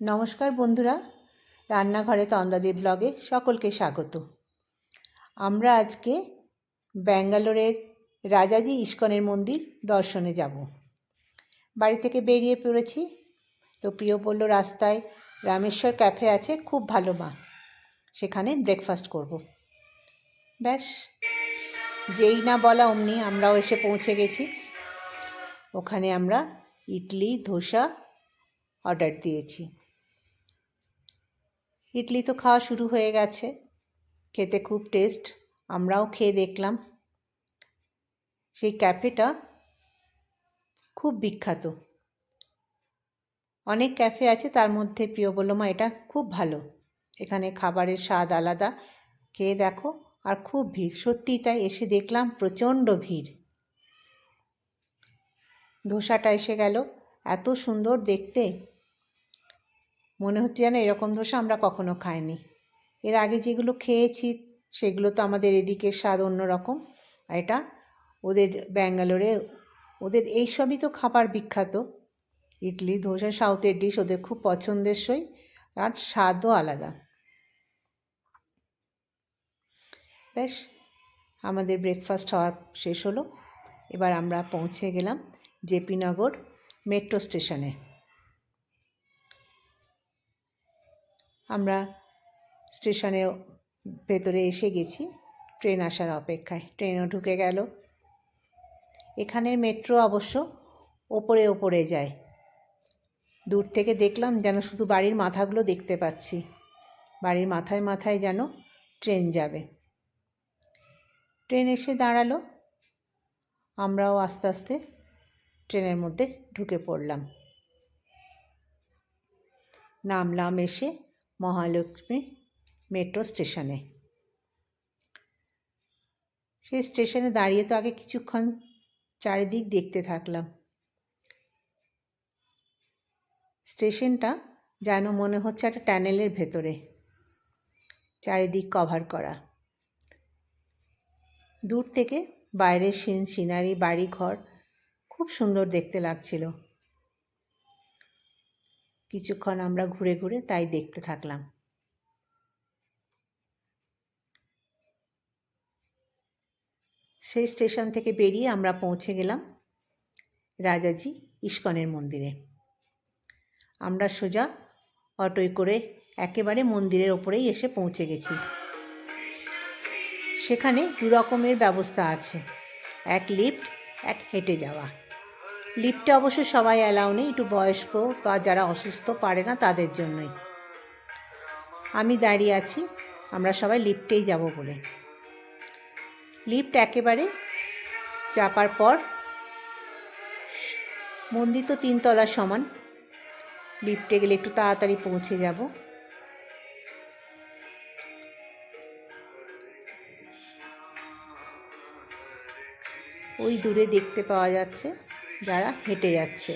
নমস্কার বন্ধুরা, রান্নাঘরে তন্দ্রাদি ব্লগে সকলকে স্বাগত। আমরা আজকে ব্যাঙ্গালোরের রাজাজি ইস্কনের মন্দির দর্শনে যাব। বাড়ি থেকে বেরিয়ে পড়েছি, তো প্রিয় বলল রাস্তায় রামেশ্বর ক্যাফে আছে, খুব ভালো মা, সেখানে ব্রেকফাস্ট করব। ব্যাস, যেই না বলা অমনি আমরাও এসে পৌঁছে গেছি। ওখানে আমরা ইডলি ধোসা অর্ডার দিয়েছি। ইডলি তো খাওয়া শুরু হয়ে গেছে, খেতে খুব টেস্ট, আমরাও খেয়ে দেখলাম। সেই ক্যাফেটা খুব বিখ্যাত, অনেক ক্যাফে আছে, তার মধ্যে প্রিয় বলল মা এটা খুব ভালো, এখানে খাবারের স্বাদ আলাদা, খেয়ে দেখো। আর খুব ভিড়, সত্যিই তাই, এসে দেখলাম প্রচণ্ড ভিড়। ধোসাটা এসে গেল, এত সুন্দর দেখতে, মনে হচ্ছে যেন এরকম ধোসা আমরা কখনো খাইনি। এর আগে যেগুলো খেয়েছি সেগুলো তো আমাদের এদিকের স্বাদ অন্যরকম, আর এটা ওদের ব্যাঙ্গালোরে ওদের এইসবই তো খাবার বিখ্যাত। ইডলি ধোসা সাউথের ডিশ, ওদের খুব পছন্দেরসই, আর স্বাদও আলাদা। বেশ, আমাদের ব্রেকফাস্ট হওয়ার শেষ হলো। এবার আমরা পৌঁছে গেলাম জেপি নগর মেট্রো স্টেশনে। আমরা স্টেশনের ভেতরে এসে গেছি, ট্রেন আসার অপেক্ষায়। ট্রেনও ঢুকে গেল। এখানের মেট্রো অবশ্য ওপরে ওপরে যায়, দূর থেকে দেখলাম যেন শুধু বাড়ির মাথাগুলো দেখতে পাচ্ছি, বাড়ির মাথায় মাথায় যেন ট্রেন যাবে। ট্রেন এসে দাঁড়ালো, আমরাও আস্তে আস্তে ট্রেনের মধ্যে ঢুকে পড়লাম। নামলাম এসে মহালক্ষ্মী মেট্রো স্টেশনে। সেই স্টেশনে দাঁড়িয়ে তো আগে কিছুক্ষণ চারিদিক দেখতে থাকলাম। স্টেশনটা যেন মনে হচ্ছে একটা টানেলের ভেতরে, চারিদিক কভার করা। দূর থেকে বাইরের সিনারি, বাড়ি ঘর খুব সুন্দর দেখতে লাগছিল। কিছুক্ষণ আমরা ঘুরে ঘুরে তাই দেখতে থাকলাম। সেই স্টেশন থেকে বেরিয়ে আমরা পৌঁছে গেলাম রাজাজি ইস্কনের মন্দিরে। আমরা সোজা অটোয় করে একেবারে মন্দিরের ওপরেই এসে পৌঁছে গেছি। সেখানে দু রকমের ব্যবস্থা আছে, এক লিফট, এক হেঁটে যাওয়া। লিফটে অবশ্য সবাই অ্যালাউ নেই, একটু বয়স্ক বা যারা অসুস্থ পারে না তাদের জন্যই। আমি দাঁড়িয়ে আছি, আমরা সবাই লিফটেই যাব বলে। লিফট একেবারে চাপার পর, মন্দির তো 3 তলার সমান, লিফটে গেলে একটু তাড়াতাড়ি পৌঁছে যাব। ওই দূরে দেখতে পাওয়া যাচ্ছে যারা হেঁটে যাচ্ছে।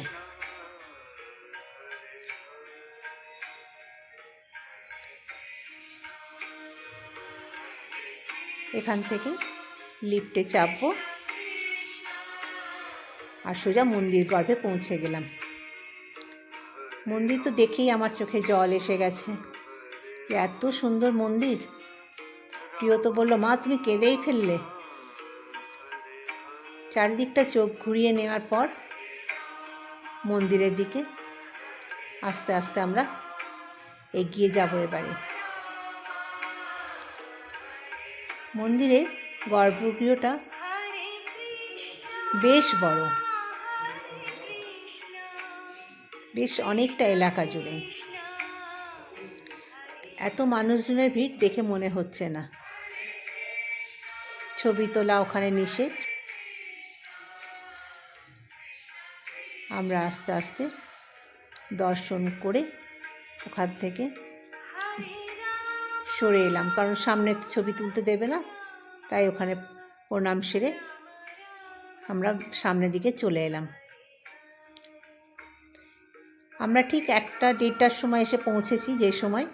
এখান থেকে লিফটে চাপবো আর সোজা মন্দির গর্ভে পৌঁছে গেলাম। মন্দির তো দেখেই আমার চোখে জল এসে গেছে, এত সুন্দর মন্দির। প্রিয় তো বলল মা তুমি কেঁদেই ফেললে। চারিদিকটা চোখ ঘুরিয়ে নেওয়ার পর মন্দিরের দিকে আস্তে আস্তে আমরা এগিয়ে যাব এবারে। মন্দিরের গর্ভগৃহটা বেশ বড়, বেশ অনেকটা এলাকা জুড়ে। এত মানুষজনের ভিড় দেখে মনে হচ্ছে না। ছবি তোলা ওখানে নিষেধ। আমরা আস্তে আস্তে দর্শন করে ওখান থেকে সরে এলাম, কারণ সামনে ছবি তুলতে দেবে না, তাই ওখানে প্রণাম সেরে আমরা সামনের দিকে চলে এলাম। আমরা ঠিক 1-1:30টার সময় এসে পৌঁছেছি, যে সময়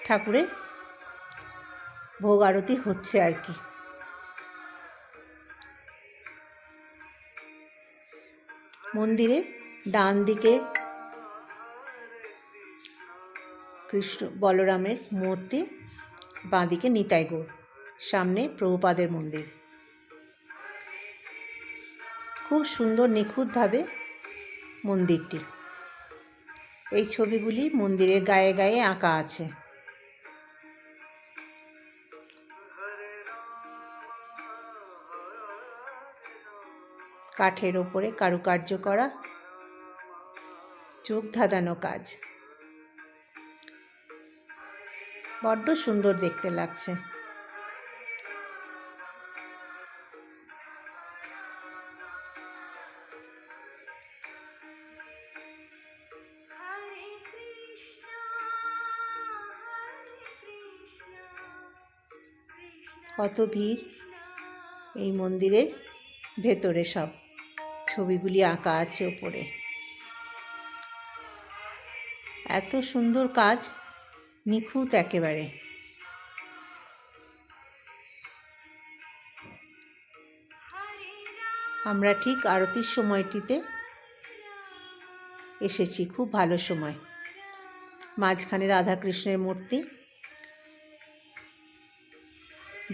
ঠাকুরের ভোগ আরতি হচ্ছে আর কি। মন্দিরের ডান দিকে কৃষ্ণ বলরামের মূর্তি, বাঁদিকে নিতাই গৌর, সামনে প্রভুপাদের মন্দির। খুব সুন্দর নিখুঁতভাবে মন্দিরটি। এই ছবিগুলি মন্দিরের গায়ে গায়ে আঁকা আছে। কাঠের ওপরে কারুকার্য করা, চোখ ধাঁধানো কাজ। বড্ড সুন্দর দেখতে লাগছে। কত ভিড় এই মন্দিরের ভেতরে, সব ছবিগুলি আঁকা আছে ওপরে। এত সুন্দর কাজ, নিখুঁত একেবারে। আমরা ঠিক আরতির সময়টিতে এসেছি, খুব ভালো সময়। মাঝখানে রাধাকৃষ্ণের মূর্তি,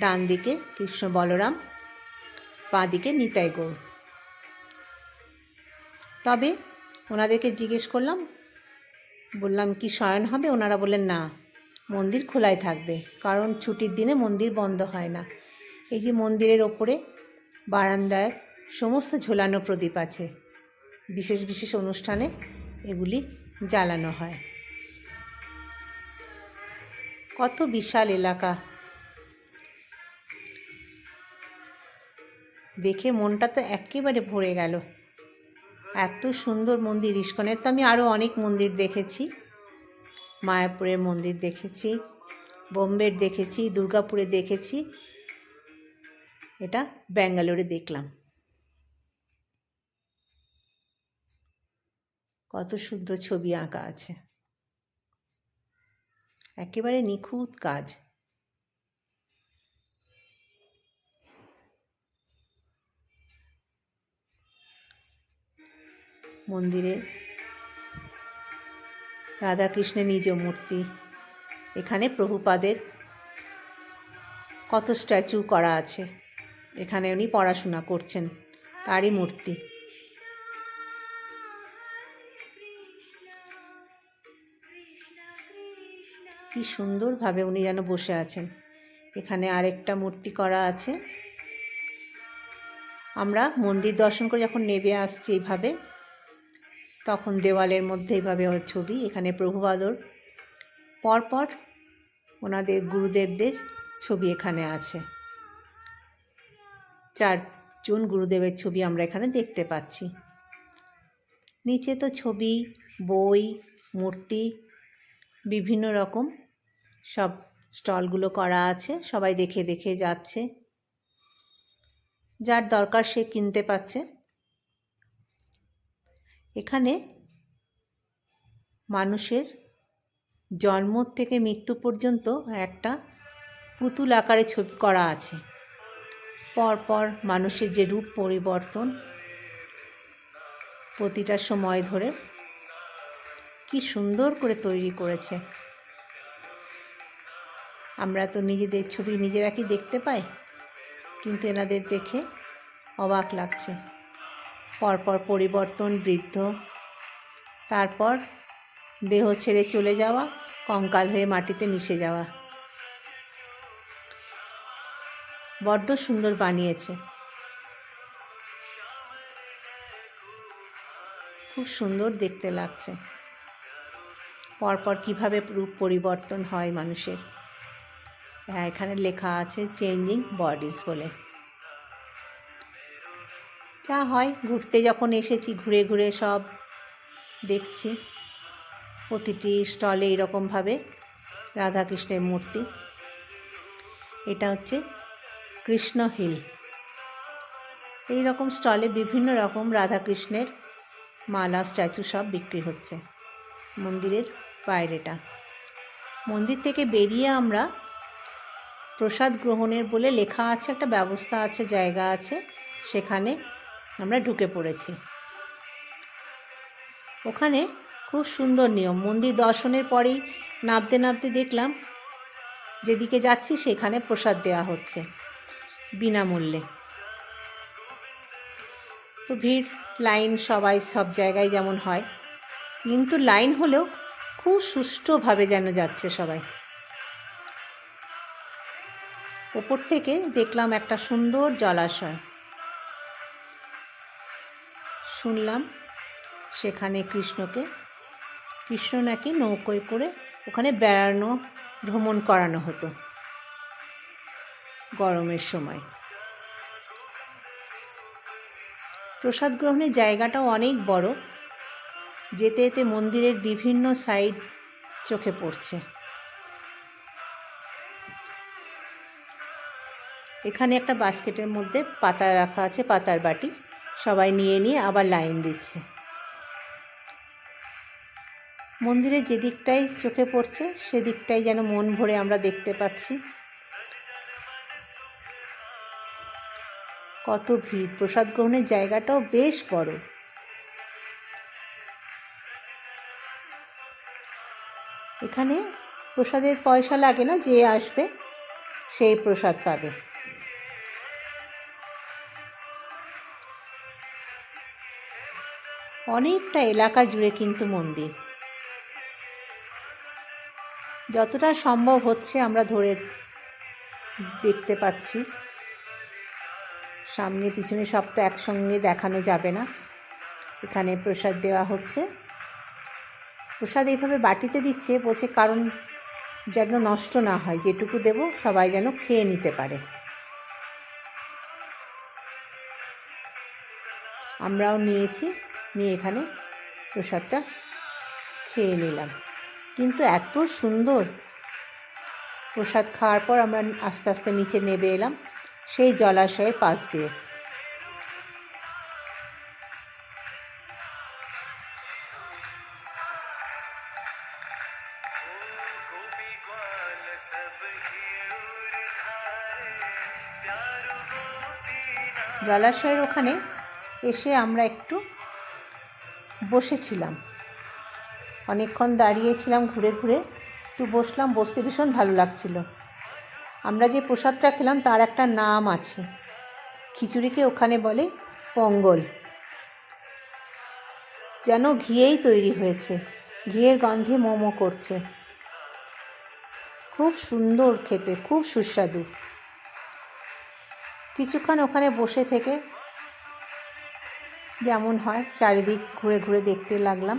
ডান দিকে কৃষ্ণ বলরাম, বাঁ দিকে নিতাই গৌর। তবে ওনাদেরকে জিজ্ঞেস করলাম, বললাম কি শয়ন হবে? ওনারা বললেন না, মন্দির খোলাই থাকবে, কারণ ছুটির দিনে মন্দির বন্ধ হয় না। এই যে মন্দিরের ওপরে বারান্দায় সমস্ত ঝোলানো প্রদীপ আছে, বিশেষ বিশেষ অনুষ্ঠানে এগুলি জ্বালানো হয়। কত বিশাল এলাকা, দেখে মনটা তো একেবারে ভরে গেল। এত সুন্দর মন্দির ইস্কনের। তো আমি আরও অনেক মন্দির দেখেছি, মায়াপুরের মন্দির দেখেছি, বোম্বের দেখেছি, দুর্গাপুরে দেখেছি, এটা ব্যাঙ্গালোরে দেখলাম। কত সুন্দর ছবি আঁকা আছে, একেবারে নিখুঁত কাজ। মন্দিরে রাধাকৃষ্ণের নিজ মূর্তি, এখানে প্রভুপাদের কত স্ট্যাচু করা আছে। এখানে উনি পড়াশোনা করছেন, তারই মূর্তি। কি সুন্দরভাবে উনি যেন বসে আছেন। এখানে আরেকটা মূর্তি করা আছে। আমরা মন্দির দর্শন করে যখন নেমে আসছি এইভাবে, তখন দেওয়ালের মধ্যে এইভাবে ছবি। এখানে প্রভুপাদর পরপর ওনাদের গুরুদেবদের ছবি এখানে আছে। 4 গুরুদেবের ছবি আমরা এখানে দেখতে পাচ্ছি। নিচে তো ছবি, বই, মূর্তি, বিভিন্ন রকম সব স্টলগুলো করা আছে। সবাই দেখে দেখে যাচ্ছে, যার দরকার সে কিনতে পাচ্ছে। এখানে মানুষের জন্ম থেকে মৃত্যু পর্যন্ত একটা পুতুল আকারে ছবি করা আছে। পরপর মানুষের যে রূপ পরিবর্তন প্রতিটা সময় ধরে, কি সুন্দর করে তৈরি করেছে। আমরা তো নিজেদের ছবি নিজেরা কি দেখতে পাই, কিন্তু এনাদের দেখে অবাক লাগছে। পরপর পরিবর্তন, বৃদ্ধ, তারপর দেহ ছেড়ে চলে যাওয়া, কঙ্কাল হয়ে মাটিতে মিশে যাওয়া। বড্ড সুন্দর বানিয়েছে, খুব সুন্দর দেখতে লাগছে। পরপর কিভাবে রূপ পরিবর্তন হয় মানুষের। হ্যাঁ, এখানে লেখা আছে চেঞ্জিং বডিজ বলে। যা হয়, ঘুরতে যখন এসেছি ঘুরে ঘুরে সব দেখছি। প্রতিটি স্টলে এরকমভাবে রাধাকৃষ্ণের মূর্তি। এটা হচ্ছে কৃষ্ণ হিল। এই রকম স্টলে বিভিন্ন রকম রাধাকৃষ্ণের মালা, স্ট্যাচু সব বিক্রি হচ্ছে। মন্দিরের বাইরেটা, মন্দির থেকে বেরিয়ে আমরা প্রসাদ গ্রহণের বলে লেখা আছে, একটা ব্যবস্থা আছে, জায়গা আছে, সেখানে আমরা ঢুকে পড়েছি। ওখানে খুব সুন্দর নিয়ম। মন্দির দর্শনের পরেই নামতে নামতে দেখলাম যেদিকে যাচ্ছি সেখানে প্রসাদ দেওয়া হচ্ছে বিনামূল্যে। তো ভিড়, লাইন সবাই সব জায়গায় যেমন হয়, কিন্তু লাইন হলেও খুব সুষ্ঠুভাবে যেন যাচ্ছে সবাই। ওপর থেকে দেখলাম একটা সুন্দর জলাশয়। শুনলাম সেখানে কৃষ্ণ নাকি নৌকোয় করে ওখানে বেড়ানো, ভ্রমণ করানো হতো গরমের সময়। প্রসাদ গ্রহণের জায়গাটাও অনেক বড়। যেতে যেতে মন্দিরের বিভিন্ন সাইড চোখে পড়ছে। এখানে একটা বাস্কেটের মধ্যে পাতা রাখা আছে, পাতার বাটি, সবাই নিয়ে নিয়ে আবার লাইন দিচ্ছে। মন্দিরের যেদিকটাই চোখে পড়ছে সেদিকটাই যেন মন ভরে আমরা দেখতে পাচ্ছি। কত ভিড়! প্রসাদ গ্রহণের জায়গাটাও বেশ বড়। এখানে প্রসাদের পয়সা লাগে না, যে আসবে সেই প্রসাদ পাবে। অনেকটা এলাকা জুড়ে কিন্তু মন্দির। যতটা সম্ভব হচ্ছে আমরা ধরে দেখতে পাচ্ছি। সামনে পিছনে সব তো একসঙ্গে দেখানো যাবে না। এখানে প্রসাদ দেওয়া হচ্ছে। প্রসাদ এইভাবে বাটিতে দিচ্ছে বলছে কারণ যেন নষ্ট না হয়, যেটুকু দেব সবাই যেন খেয়ে নিতে পারে। আমরাও নিয়েছি, নিয়ে এখানে প্রসাদটা খেয়ে নিলাম। কিন্তু এত সুন্দর! প্রসাদ খাওয়ার পর আমরা আস্তে আস্তে নিচে নেমে এলাম সেই জলাশয়ের পাশ দিয়ে। জলাশয়ের ওখানে এসে আমরা একটু বসেছিলাম, অনেকক্ষণ দাঁড়িয়েছিলাম, ঘুরে ঘুরে একটু বসলাম। বসতে ভীষণ ভালো লাগছিল। আমরা যে প্রসাদটা খেলাম তার একটা নাম আছে। খিচুড়িকে ওখানে বলে পঙ্গল। যেন ঘিয়েই তৈরি হয়েছে, ঘিয়ের গন্ধে মোমো করছে। খুব সুন্দর খেতে, খুব সুস্বাদু। কিছুক্ষণ ওখানে বসে থেকে যেমন হয় চারিদিক ঘুরে ঘুরে দেখতে লাগলাম।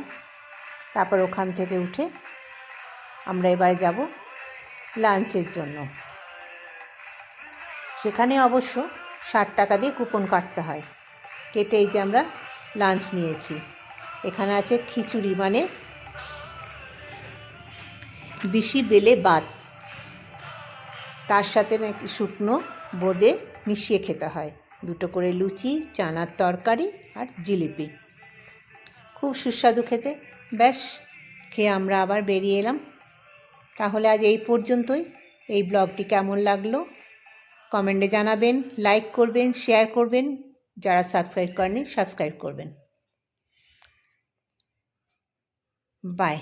তারপর ওখান থেকে উঠে আমরা এবার যাব লাঞ্চের জন্য। সেখানে অবশ্য 60 টাকা দিয়ে কুপন কাটতে হয়। কেটে এই যে আমরা লাঞ্চ নিয়েছি। এখানে আছে খিচুড়ি, মানে বিশি বেলে ভাত, তার সাথে নাকি শুকনো বোঁদে মিশিয়ে খেতে হয়, 2টো করে লুচি, চানার তরকারি আর জিলিপি। খুব সুস্বাদু খেতে। ব্যাস, খেয়ে আমরা আবার বেরিয়ে এলাম। তাহলে আজ এই পর্যন্তই। এই ব্লগটি কেমন লাগলো কমেন্টে জানাবেন, লাইক করবেন, শেয়ার করবেন। যারা সাবস্ক্রাইব করেননি সাবস্ক্রাইব করবেন। বাই।